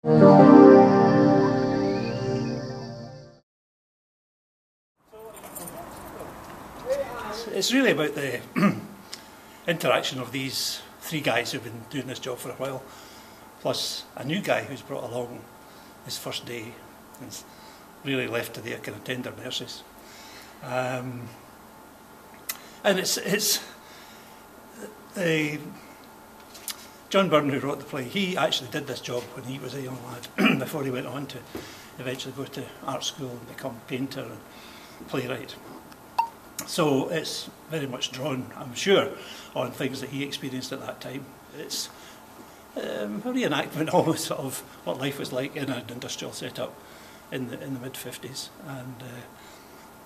It's really about the interaction of these three guys who've been doing this job for a while, plus a new guy who's brought along his first day and's really left to their kind of tender mercies. And it's John Byrne, who wrote the play, he actually did this job when he was a young lad before he went on to eventually go to art school and become painter and playwright. So it's very much drawn, I'm sure, on things that he experienced at that time. It's a reenactment almost of what life was like in an industrial setup in the mid-50s. And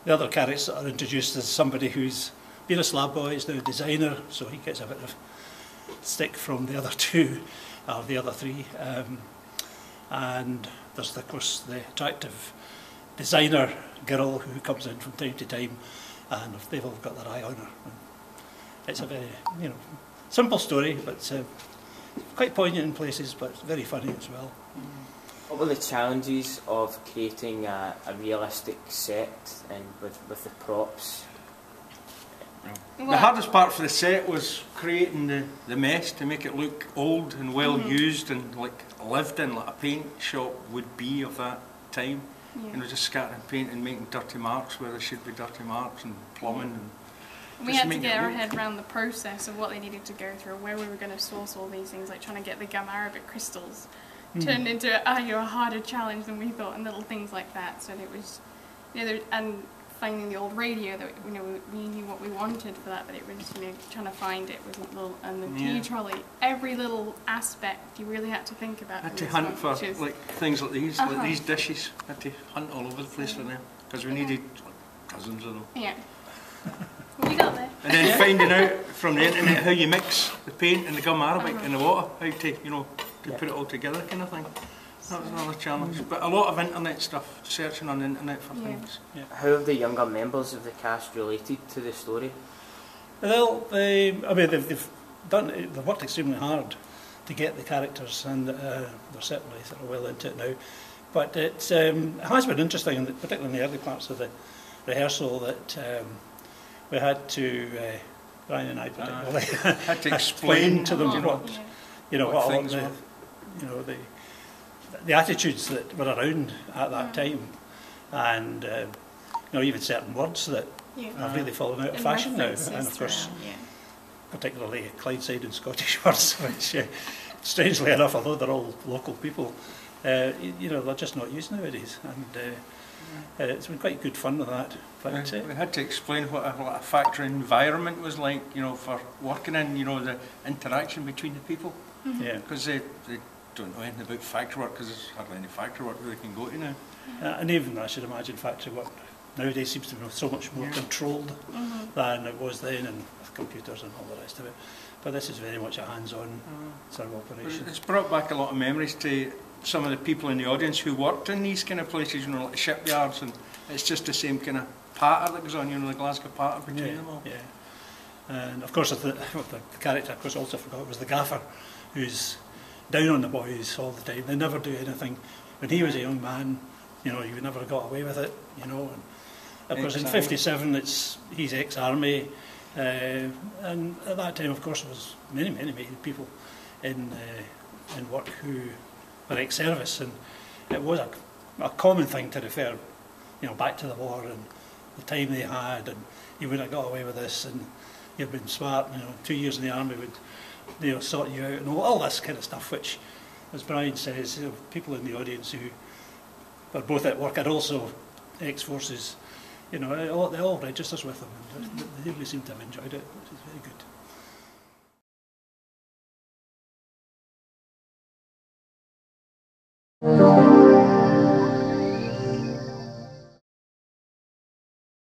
the other characters that are introduced as somebody who's been a Slab Boy, is now a designer, so he gets a bit of stick from the other two, or the other three. And there's, of course, the attractive designer girl who comes in from time to time, and they've all got their eye on her. And it's a very, simple story, but quite poignant in places, but very funny as well. What were the challenges of creating a realistic set and with the props? The hardest part for the set was creating the mess to make it look old and well used and like lived in, like a paint shop would be of that time. Yeah. Just scattering paint and making dirty marks where there should be dirty marks and plumbing. And we had to get our head around the process of what they needed to go through, where we were going to source all these things, like trying to get the gum arabic crystals turned into a harder challenge than we thought, and little things like that. So it was, and finding the old radio that we knew what we wanted for that, but it was trying to find it with little, and the tea trolley, every little aspect you really had to think about. Had to hunt for like things like these, like these dishes. Had to hunt all over the place for them because we needed like, dozens of them. Yeah. We got there. And then finding out from the internet how you mix the paint and the gum arabic and the water, how to to put it all together, kind of thing. That was another challenge, but a lot of internet stuff, searching on the internet for things. Yeah. How have the younger members of the cast related to the story? Well, they've worked extremely hard to get the characters, and they're certainly sort of well into it now. But it has been interesting, particularly in the early parts of the rehearsal, that we had to, Brian and I particularly, had to explain to them the attitudes that were around at that time, and even certain words that have really fallen out of fashion now, and of course, particularly Clydeside and Scottish words, which, strangely enough, although they're all local people, they're just not used nowadays, and it's been quite good fun with that. But we had to explain what a factory environment was like, for working in, the interaction between the people, because they don't know anything about factory work, because there's hardly any factory work where they can go to now. And even, I should imagine, factory work nowadays seems to be so much more controlled than it was then, and with computers and all the rest of it. But this is very much a hands-on sort of operation. It's brought back a lot of memories to some of the people in the audience who worked in these kind of places, like shipyards, and it's just the same kind of patter that goes on, the Glasgow patter between them all. Yeah. And of course, the character, of course, I also forgot, was the gaffer, who's down on the boys all the time. They never do anything. When he was a young man, you never got away with it, And of course, in '57, he's ex-army, and at that time, of course, there was many people in work who were ex-service, and it was a common thing to refer, back to the war and the time they had, and you wouldn't have got away with this, and you've been smart. 2 years in the army would sort you out, and all this kind of stuff, which, as Brian says, people in the audience who were both at work and also ex-forces, it all registers with them, and they really seem to have enjoyed it, which is very good.